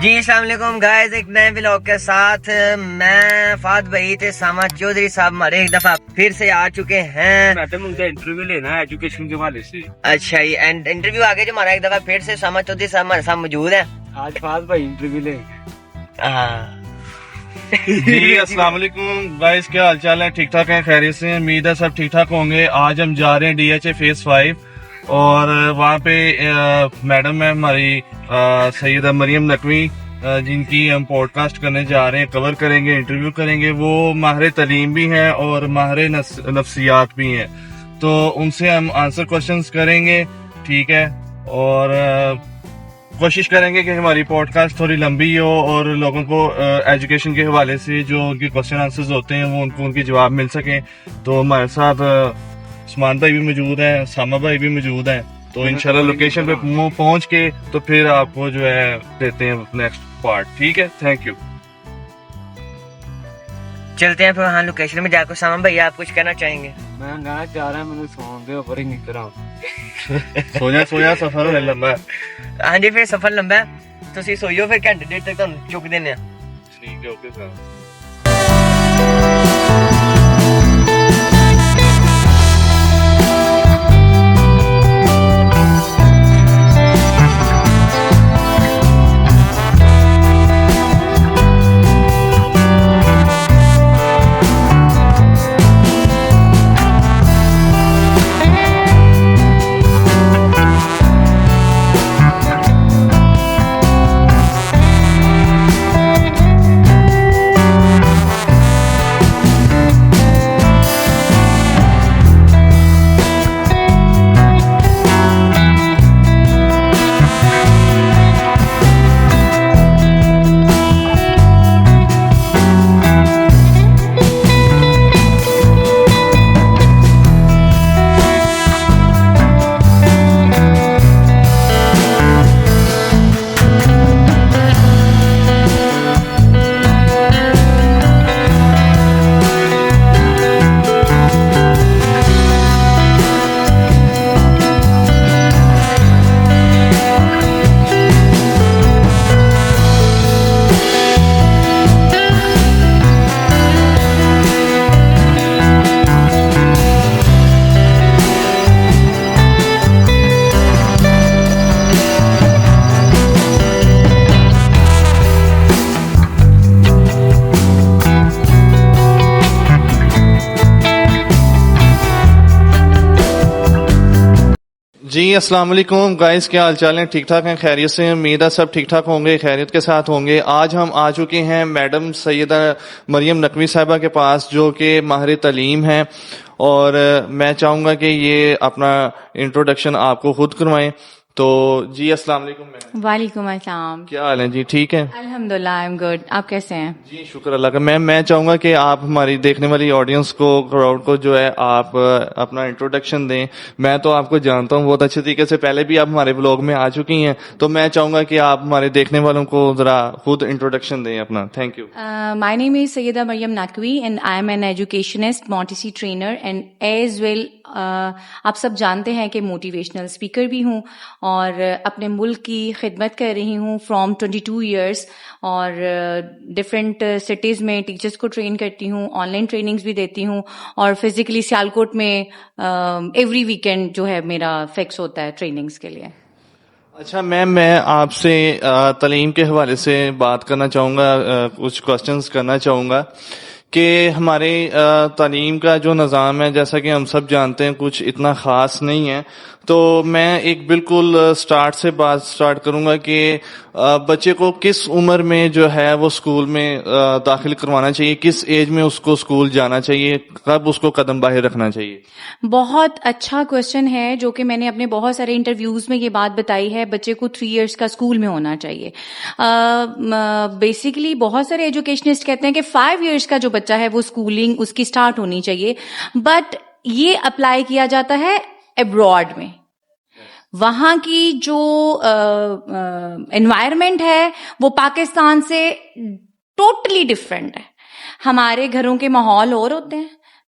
جی السلام علیکم گائز، ایک نئے ولاگ کے ساتھ میں فہد بھائی تے ساما چودھری صاحب ہمارے ایک دفعہ پھر سے آ چکے ہیں. میڈم ان کا انٹرویو لینا ہے ایجوکیشن کے حوالے سے. اچھا جی، اینڈ انٹرویو آگے جو ہمارا ایک دفعہ پھر سے ساما چودھری صاحب ہمارے ساتھ موجود ہیں. آج فہد بھائی انٹرویو لیں گے. ہاں جی السلام علیکم گائز، کیا حال چال ہے؟ ٹھیک ٹھاک ہیں؟ خیریت سے ہیں؟ امید ہے سب ٹھیک ٹھاک ہوں گے. آج ہم جا رہے ہیں ڈی ایچ اے فیز 5 اور وہاں پہ میڈم ہے ہماری سیدہ مریم نقوی، جن کی ہم پوڈ کاسٹ کرنے جا رہے ہیں، کور کریں گے، انٹرویو کریں گے. وہ ماہر تعلیم بھی ہیں اور ماہر نفسیات بھی ہیں، تو ان سے ہم آنسر کوشچنس کریں گے. ٹھیک ہے، اور کوشش کریں گے کہ ہماری پوڈ کاسٹ تھوڑی لمبی ہو اور لوگوں کو ایجوکیشن کے حوالے سے جو ان کے کوشچن آنسرز ہوتے ہیں وہ ان کو ان کے جواب مل سکیں. تو ہمارے ساتھ عثمان بھائی بھی موجود ہیں، ساما بھائی بھی موجود ہیں. تو انشاءاللہ لوکیشن پہ پہنچ کے تو پھر آپ کو جو ہے دیتے ہیں نیکسٹ پارٹ. ٹھیک ہے، تھینک یو. چلتے ہیں پھر وہاں لوکیشن میں جا کر. ساما بھائی آپ کچھ کہنا چاہیں گے؟ میں گانا چاہ رہا ہوں، مجھے سون دے اوپر ہی نکل رہا ہوں. سویا سفر ہے لمبا. ہاں جی، پھر سفر لمبا ہے، تسی سوئیو، پھر گھنٹے ڈیڑھ تک تہاڈوں چک دینے ہیں. ٹھیک ہے، اوکے سر. جی السلام علیکم گائز، کیا حال چال ہیں؟ ٹھیک ٹھاک ہیں؟ خیریت سے ہیں؟ امید ہے سب ٹھیک ٹھاک ہوں گے، خیریت کے ساتھ ہوں گے. آج ہم آ چکے ہیں میڈم سیدہ مریم نقوی صاحبہ کے پاس، جو کہ ماہر تعلیم ہیں، اور میں چاہوں گا کہ یہ اپنا انٹروڈکشن آپ کو خود کروائیں. تو جی السلام علیکم میم. وعلیکم السلام. کیا حال ہے جی؟ ٹھیک ہے الحمدللہ، آئی ایم گڈ. آپ کیسے ہیں؟ جی شکر اللہ کا. میم میں چاہوں گا کہ آپ ہماری دیکھنے والی آڈینس کو، کراؤڈ کو جو ہے آپ اپنا انٹروڈکشن دیں. میں تو آپ کو جانتا ہوں بہت اچھے طریقے سے، پہلے بھی آپ ہمارے بلاگ میں آ چکی ہیں، تو میں چاہوں گا کہ آپ ہمارے دیکھنے والوں کو ذرا خود انٹروڈکشن دیں اپنا. Thank you. My name is Sayyida Maryam Naqvi and I am an educationist, Montessori trainer and as well آپ سب جانتے ہیں کہ موٹیویشنل اسپیکر بھی ہوں اور اپنے ملک کی خدمت کر رہی ہوں فرام 22 ایئرس، اور ڈفرینٹ سٹیز میں ٹیچرس کو ٹرین کرتی ہوں، آن لائن ٹریننگز بھی دیتی ہوں، اور فزیکلی سیالکوٹ میں ایوری ویکینڈ جو ہے میرا فکس ہوتا ہے ٹریننگز کے لیے. اچھا میم، میں آپ سے تعلیم کے حوالے سے بات کرنا چاہوں گا، کچھ کوشچنس کرنا چاہوں گا کہ ہمارے تعلیم کا جو نظام ہے، جیسا کہ ہم سب جانتے ہیں، کچھ اتنا خاص نہیں ہے. تو میں ایک بالکل سٹارٹ سے بات سٹارٹ کروں گا کہ بچے کو کس عمر میں جو ہے وہ اسکول میں داخل کروانا چاہیے، کس ایج میں اس کو اسکول جانا چاہیے، کب اس کو قدم باہر رکھنا چاہیے؟ بہت اچھا کوشچن ہے، جو کہ میں نے اپنے بہت سارے انٹرویوز میں یہ بات بتائی ہے. بچے کو 3 ایئرس کا اسکول میں ہونا چاہیے. بیسیکلی بہت سارے ایجوکیشنسٹ کہتے ہیں کہ 5 ایئرس کا جو بچہ ہے وہ اسکولنگ اس کی اسٹارٹ ہونی چاہیے، بٹ یہ اپلائی کیا جاتا ہے ابراڈ میں. وہاں کی جو انوائرمنٹ ہے وہ پاکستان سے ٹوٹلی ڈفرینٹ ہے. ہمارے گھروں کے ماحول اور ہوتے ہیں،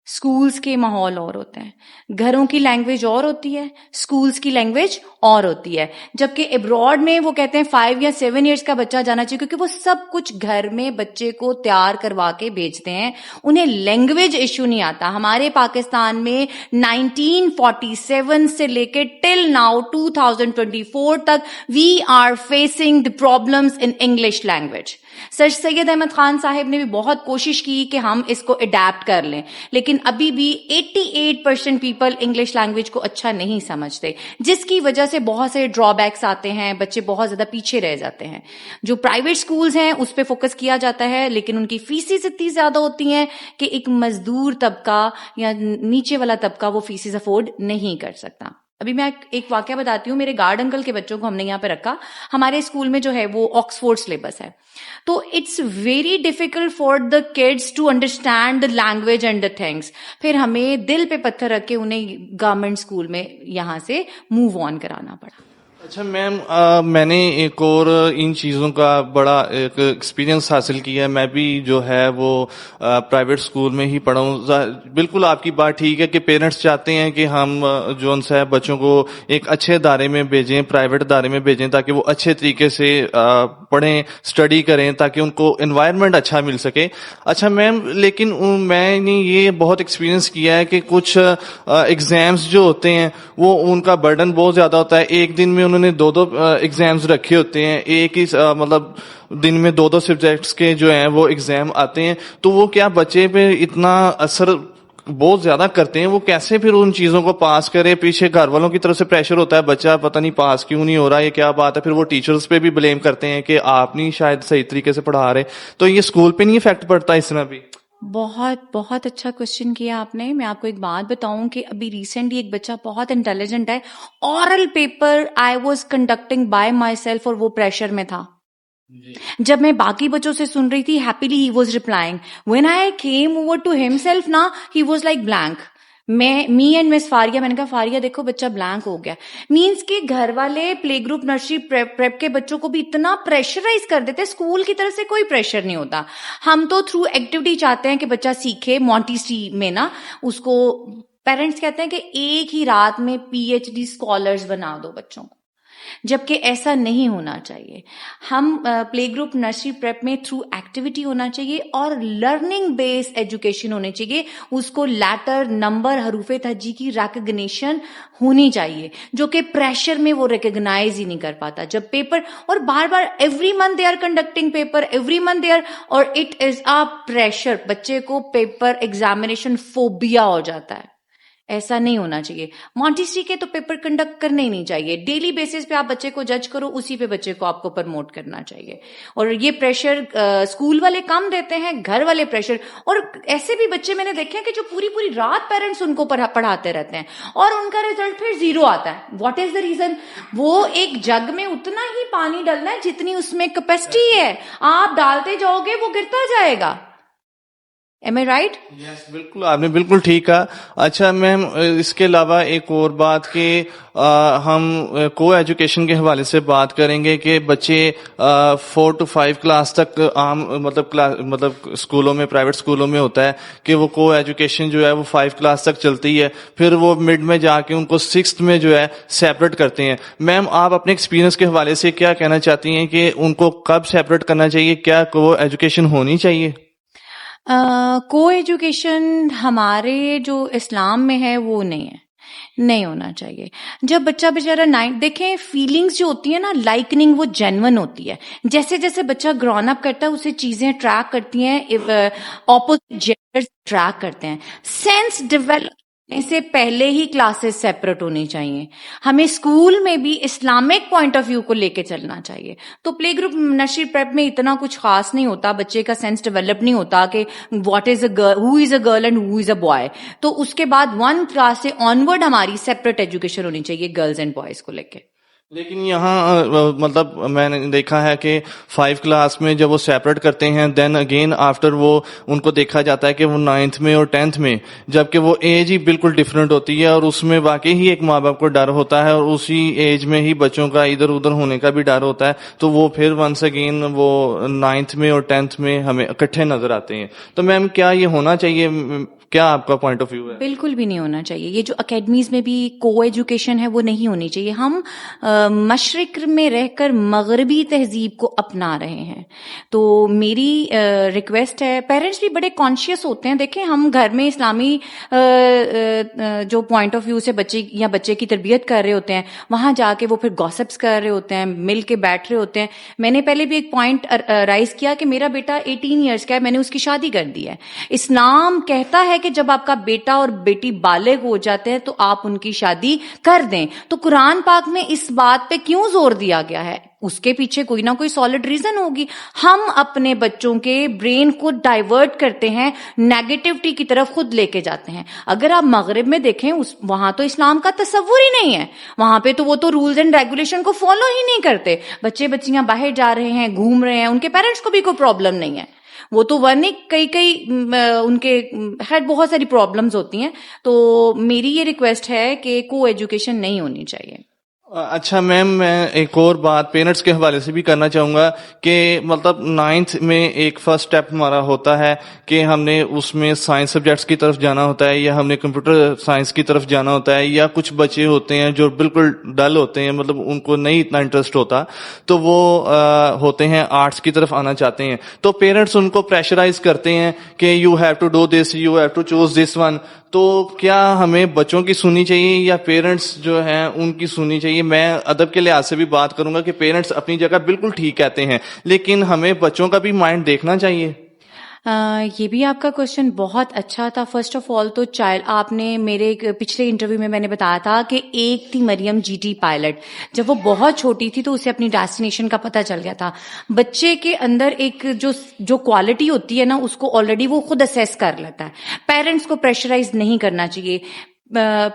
اسکولس کے ماحول اور ہوتے ہیں, گھروں کی لینگویج اور ہوتی ہے, اسکولس کی لینگویج اور ہوتی ہے. جبکہ ابراڈ میں وہ کہتے ہیں 5 یا 7 ایئرس کا بچہ جانا چاہیے, کیونکہ وہ سب کچھ گھر میں بچے کو تیار کروا کے بھیجتے ہیں, انہیں لینگویج ایشو نہیں آتا. ہمارے پاکستان میں 1947 سے لے کے ٹل ناؤ 2024 تک we are facing the problems in English language. Sir Syed Ahmad Khan صاحب نے بھی بہت کوشش کی کہ ہم اس کو اڈیپٹ کر لیں, لیکن ابھی بھی 88% پیپل انگلش لینگویج کو اچھا نہیں سمجھتے, جس کی وجہ سے بہت سے ڈرا بیکس آتے ہیں, بچے بہت زیادہ پیچھے رہ جاتے ہیں. جو پرائیویٹ سکولز ہیں اس پہ فوکس کیا جاتا ہے, لیکن ان کی فیسز اتنی زیادہ ہوتی ہیں کہ ایک مزدور طبقہ یا نیچے والا طبقہ وہ فیسز افورڈ نہیں کر سکتا. ابھی میں ایک واقعہ بتاتی ہوں. میرے گارڈ انکل کے بچوں کو ہم نے یہاں پہ رکھا. ہمارے اسکول میں جو ہے وہ آکسفورڈ سلیبس ہے, تو it's very difficult for the kids to understand the language and the things. پھر ہمیں دل پہ پتھر رکھ کے انہیں گورنمنٹ اسکول میں یہاں سے موو آن کرانا پڑا. اچھا میم, میں نے ایک اور ان چیزوں کا بڑا ایک ایکسپیرینس حاصل کیا ہے. میں بھی جو ہے وہ پرائیویٹ اسکول میں ہی پڑھا ہوں. بالکل آپ کی بات ٹھیک ہے کہ پیرنٹس چاہتے ہیں کہ ہم جو ان سے بچوں کو ایک اچھے ادارے میں بھیجیں, پرائیویٹ ادارے میں بھیجیں, تاکہ وہ اچھے طریقے سے پڑھیں, اسٹڈی کریں, تاکہ ان کو انوائرمنٹ اچھا مل سکے. اچھا میم, لیکن میں نے یہ بہت ایکسپیرینس کیا ہے کہ کچھ ایگزامس جو ہوتے ہیں وہ ان کا برڈن بہت زیادہ ہوتا ہے. ایک دن میں انہوں نے 2 ایگزامز رکھے ہوتے ہیں, ایک ہی مطلب دن میں 2 سبجیکٹس کے جو ہیں وہ ایگزام آتے ہیں. تو وہ کیا بچے پہ اتنا اثر بہت زیادہ کرتے ہیں, وہ کیسے پھر ان چیزوں کو پاس کرے؟ پیچھے گھر والوں کی طرف سے پریشر ہوتا ہے, بچہ پتہ نہیں پاس کیوں نہیں ہو رہا, یہ کیا بات ہے. پھر وہ ٹیچرز پہ بھی بلیم کرتے ہیں کہ آپ نہیں شاید صحیح طریقے سے پڑھا رہے. تو یہ اسکول پہ نہیں افیکٹ پڑتا اس طرح بھی؟ بہت بہت اچھا کوشچن کیا آپ نے. میں آپ کو ایک بات بتاؤں کہ ابھی ریسنٹلی ایک بچہ بہت انٹیلیجنٹ ہے, oral paper I was conducting by my self, اور وہ پریشر میں تھا. جب میں باقی بچوں سے سن رہی تھی, happily he was replying. When I came over to himself نا, he was like blank. Me and Miss Fariya, میں نے کہا فاریہ دیکھو بچہ بلینک ہو گیا. مینس کہ گھر والے پلے گروپ نرسری پریپ کے بچوں کو بھی اتنا پریشرائز کر دیتے, اسکول کی طرف سے کوئی پریشر نہیں ہوتا. ہم تو تھرو ایکٹیویٹی چاہتے ہیں کہ بچہ سیکھے. مونٹیسری میں نا اس کو پیرنٹس کہتے ہیں کہ ایک ہی رات میں PhD اسکالرز بنا دو بچوں کو, جبکہ ایسا نہیں ہونا چاہیے. ہم پلے گروپ نرسری پریپ میں تھرو ایکٹیویٹی ہونا چاہیے اور لرننگ بیس ایجوکیشن ہونی چاہیے. اس کو لیٹر, نمبر, حروف تہجی کی ریکگنیشن ہونی چاہیے, جو کہ پریشر میں وہ ریکگنائز ہی نہیں کر پاتا. جب پیپر, اور بار بار every month they are conducting paper, every month they are, اور اٹ از اے پریشر. بچے کو پیپر ایگزامینیشن فوبیا ہو جاتا ہے. ایسا نہیں ہونا چاہیے. مونٹیسری کے تو پیپر کنڈکٹ کرنے ہی نہیں چاہیے. ڈیلی بیسس پہ آپ بچے کو جج کرو, اسی پہ بچے کو آپ کو پرموٹ کرنا چاہیے. اور یہ پریشر اسکول والے کم دیتے ہیں, گھر والے پریشر. اور ایسے بھی بچے میں نے دیکھے ہیں کہ جو پوری رات پیرنٹس ان کو پڑھاتے رہتے ہیں اور ان کا ریزلٹ پھر 0 آتا ہے. What is the reason? وہ ایک جگ میں اتنا ہی پانی ڈالنا ہے جتنی اس میں کیپیسٹی ہے, آپ ڈالتے جاؤ گے وہ گرتا جائے گا. Am I right? Yes, بالکل, آپ نے بالکل ٹھیک کہا. اچھا میم, اس کے علاوہ ایک اور بات کہ ہم کو ایجوکیشن کے حوالے سے بات کریں گے کہ بچے 4 to 5 کلاس تک عام مطلب اسکولوں میں, پرائیویٹ اسکولوں میں ہوتا ہے کہ وہ کو ایجوکیشن جو ہے وہ 5 کلاس تک چلتی ہے, پھر وہ مڈ میں جا کے ان کو 6th میں جو ہے سیپریٹ کرتے ہیں. میم آپ اپنے ایکسپیرینس کے حوالے سے کیا کہنا چاہتی ہیں کہ ان کو کب سیپریٹ کرنا چاہیے؟ کیا کو ایجوکیشن ہونی چاہیے؟ کو ایجوکیشن ہمارے جو اسلام میں ہے وہ نہیں ہونا چاہیے. جب بچہ بیچارہ دیکھیں, فیلنگز جو ہوتی ہیں نا, لائکننگ وہ جینون ہوتی ہے. جیسے جیسے بچہ گرون اپ کرتا ہے اسے چیزیں اٹریکٹ کرتی ہیں, اپوزٹ جینڈر اٹریکٹ کرتے ہیں. سینس ڈیولپ سے پہلے ہی کلاسز سیپریٹ ہونی چاہیے. ہمیں اسکول میں بھی اسلامک پوائنٹ آف ویو کو لے کے چلنا چاہیے. تو پلے گروپ نرسری پریپ میں اتنا کچھ خاص نہیں ہوتا, بچے کا سینس ڈیولپ نہیں ہوتا کہ what is a girl, who is a girl and who is a boy. تو اس کے بعد 1 کلاس سے آنورڈ ہماری سیپریٹ ایجوکیشن ہونی چاہیے گرلز اینڈ بوائز کو لے کے. لیکن یہاں مطلب میں نے دیکھا ہے کہ 5 کلاس میں جب وہ سیپریٹ کرتے ہیں, دین اگین آفٹر وہ ان کو دیکھا جاتا ہے کہ وہ 9th میں اور 10th میں, جبکہ وہ ایج ہی بالکل ڈفرینٹ ہوتی ہے, اور اس میں واقعی ہی ایک ماں باپ کو ڈر ہوتا ہے, اور اسی ایج میں ہی بچوں کا ادھر ادھر ہونے کا بھی ڈر ہوتا ہے. تو وہ پھر ونس اگین وہ 9th میں اور 10th میں ہمیں اکٹھے نظر آتے ہیں. تو میم کیا یہ ہونا چاہیے کیا آپ کا پوائنٹ آف ویو ہے؟ بالکل بھی نہیں ہونا چاہیے. یہ جو اکیڈمیز میں بھی کو ایجوکیشن ہے وہ نہیں ہونی چاہیے. ہم مشرق میں رہ کر مغربی تہذیب کو اپنا رہے ہیں. تو میری ریکویسٹ ہے, پیرنٹس بھی بڑے کانشیس ہوتے ہیں. دیکھیں ہم گھر میں اسلامی جو پوائنٹ آف ویو سے بچے کی تربیت کر رہے ہوتے ہیں, وہاں جا کے وہ پھر گاسپس کر رہے ہوتے ہیں, مل کے بیٹھ رہے ہوتے ہیں. میں نے پہلے بھی ایک پوائنٹ رائز کیا کہ میرا بیٹا 18 ایئرس کا ہے, میں نے اس کی شادی کر دی ہے. اسلام کہتا ہے کہ جب آپ کا بیٹا اور بیٹی بالغ ہو جاتے ہیں تو آپ ان کی شادی کر دیں. تو قرآن پاک میں اس بات پہ کیوں زور دیا گیا ہے؟ اس کے پیچھے کوئی نہ کوئی سالڈ ریزن ہوگی. ہم اپنے بچوں کے برین کو ڈائیورٹ کرتے ہیں, نیگیٹیوٹی کی طرف خود لے کے جاتے ہیں. اگر آپ مغرب میں دیکھیں وہاں تو اسلام کا تصور ہی نہیں ہے. وہاں پہ تو وہ تو رولز اینڈ ریگولیشن کو فالو ہی نہیں کرتے. بچے بچیاں باہر جا رہے ہیں, گھوم رہے ہیں, ان کے پیرنٹس کو بھی کوئی پرابلم نہیں ہے. وہ تو ورنہ کئی ان کے خیر بہت ساری پرابلمز ہوتی ہیں. تو میری یہ ریکویسٹ ہے کہ کو ایجوکیشن نہیں ہونی چاہیے. اچھا میم, میں ایک اور بات پیرنٹس کے حوالے سے بھی کرنا چاہوں گا کہ مطلب 9th میں ایک فرسٹ اسٹیپ ہمارا ہوتا ہے کہ ہم نے اس میں سائنس سبجیکٹس کی طرف جانا ہوتا ہے, یا ہم نے کمپیوٹر سائنس کی طرف جانا ہوتا ہے, یا کچھ بچے ہوتے ہیں جو بالکل ڈل ہوتے ہیں, مطلب ان کو نہیں اتنا انٹرسٹ ہوتا, تو وہ ہوتے ہیں آرٹس کی طرف آنا چاہتے ہیں. تو پیرنٹس ان کو پریشرائز کرتے ہیں کہ you have to do this, you have to choose this one. تو کیا ہمیں بچوں کی سننی چاہیے یا پیرنٹس جو ہیں ان کی سننی چاہیے؟ میں ادب کے لحاظ سے بھی بات کروں گا کہ پیرنٹس اپنی جگہ بالکل ٹھیک کہتے ہیں, لیکن ہمیں بچوں کا بھی مائنڈ دیکھنا چاہیے. یہ بھی آپ کا کوشچن بہت اچھا تھا. فرسٹ آف آل تو چائلڈ, آپ نے میرے پچھلے انٹرویو میں نے بتایا تھا کہ ایک تھی مریم جی ٹی پائلٹ. جب وہ بہت چھوٹی تھی تو اسے اپنی ڈیسٹینیشن کا پتہ چل گیا تھا. بچے کے اندر ایک جو کوالٹی ہوتی ہے نا, اس کو آلریڈی وہ خود اسیس کر لیتا ہے. پیرنٹس کو پریشرائز نہیں کرنا چاہیے.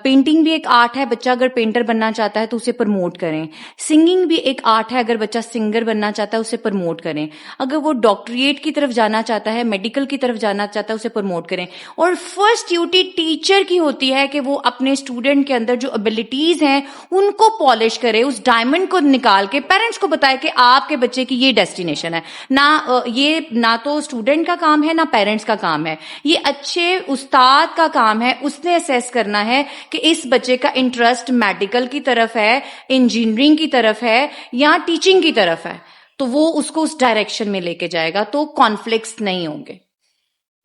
پینٹنگ بھی ایک آرٹ ہے, بچہ اگر پینٹر بننا چاہتا ہے تو اسے پروموٹ کریں. سنگنگ بھی ایک آرٹ ہے, اگر بچہ سنگر بننا چاہتا ہے اسے پروموٹ کریں. اگر وہ ڈاکٹریٹ کی طرف جانا چاہتا ہے, میڈیکل کی طرف جانا چاہتا ہے, اسے پروموٹ کریں. اور فرسٹ ڈیوٹی ٹیچر کی ہوتی ہے کہ وہ اپنے اسٹوڈنٹ کے اندر جو ابیلٹیز ہیں ان کو پالش کرے, اس ڈائمنڈ کو نکال کے پیرنٹس کو بتائے کہ آپ کے بچے کی یہ ڈیسٹینیشن ہے. نہ تو اسٹوڈنٹ کا کام ہے, نہ پیرنٹس کا کام ہے. یہ اچھے استاد کا کام ہے, اس نے اسیس کرنا ہے کہ اس بچے کا انٹرسٹ میڈیکل کی طرف ہے, انجینئرنگ کی طرف ہے, یا ٹیچنگ کی طرف ہے. تو وہ اس کو اس ڈائریکشن میں لے کے جائے گا, تو کانفلکٹس نہیں ہوں گے.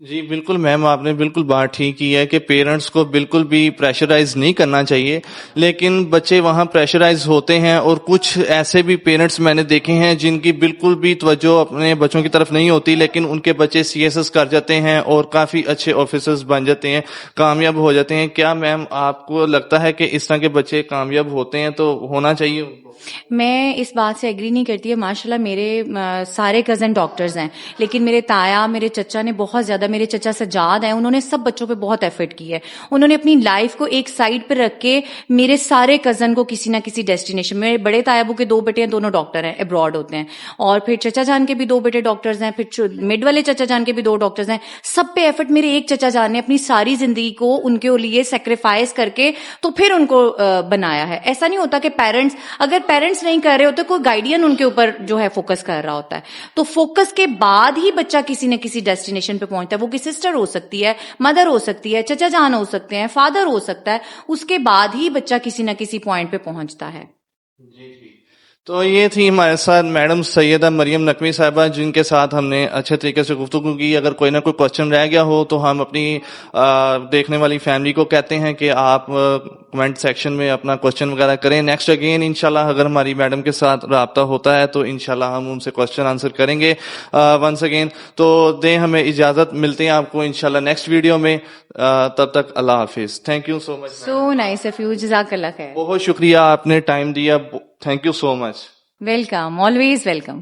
جی بالکل میم, آپ نے بالکل بات ٹھیک کی ہے کہ پیرنٹس کو بالکل بھی پریشرائز نہیں کرنا چاہیے, لیکن بچے وہاں پریشرائز ہوتے ہیں. اور کچھ ایسے بھی پیرنٹس میں نے دیکھے ہیں جن کی بالکل بھی توجہ اپنے بچوں کی طرف نہیں ہوتی, لیکن ان کے بچے CSS کر جاتے ہیں اور کافی اچھے آفیسرز بن جاتے ہیں, کامیاب ہو جاتے ہیں. کیا میم آپ کو لگتا ہے کہ اس طرح کے بچے کامیاب ہوتے ہیں تو ہونا چاہیے ان کو؟ میں اس بات سے ایگری نہیں کرتی ہے. ماشاءاللہ میرے سارے کزن ڈاکٹرز ہیں, لیکن میرے تایا, میرے چچا نے بہت زیادہ, میرے چچا سجاد ہیں, انہوں نے سب بچوں پہ بہت ایفرٹ کی ہے. انہوں نے اپنی لائف کو ایک سائڈ پہ رکھ کے میرے سارے کزن کو کسی نہ کسی ڈیسٹینیشن, میرے بڑے تایا ابو کے 2 بیٹے ہیں, دونوں ڈاکٹر ہیں, ابراڈ ہوتے ہیں. اور پھر چچا جان کے بھی 2 بیٹے ڈاکٹرز ہیں, پھر مڈ والے چچا جان کے بھی 2 ڈاکٹرز ہیں. سب پہ ایفرٹ میرے ایک چچا جان نے اپنی ساری زندگی کو ان کے لیے سیکریفائس کر کے تو پھر ان کو بنایا ہے. ایسا نہیں ہوتا کہ اگر پیرنٹس نہیں کر رہے ہوتے, کوئی گائیڈین ان کے اوپر جو ہے فوکس کر رہا ہوتا ہے, تو فوکس کے بعد ہی بچہ کسی نہ کسی ڈیسٹینیشن پہ پہنچتا ہے. وہ کی سسٹر ہو سکتی ہے, مدر ہو سکتی ہے, چچا جان ہو سکتے ہیں, فادر ہو سکتا ہے, اس کے بعد ہی بچہ کسی نہ کسی پوائنٹ پہ پہنچتا ہے. تو یہ تھی ہمارے ساتھ میڈم سیدہ مریم نقوی صاحبہ, جن کے ساتھ ہم نے اچھے طریقے سے گفتگو کی. اگر کوئی نہ کوئی کوشچن رہ گیا ہو تو ہم اپنی دیکھنے والی فیملی کو کہتے ہیں کہ آپ کمنٹ سیکشن میں اپنا کوشچن وغیرہ کریں. نیکسٹ اگین انشاءاللہ اگر ہماری میڈم کے ساتھ رابطہ ہوتا ہے تو انشاءاللہ ہم ان سے کوشچن آنسر کریں گے ونس اگین. تو دیں ہمیں اجازت, ملتے ہیں آپ کو انشاءاللہ نیکسٹ ویڈیو میں. تب تک اللہ حافظ. Thank you so much. So nice of you, جزاک اللہ خیر. بہت شکریہ, آپ نے ٹائم دیا. Thank you so much. Welcome, always welcome.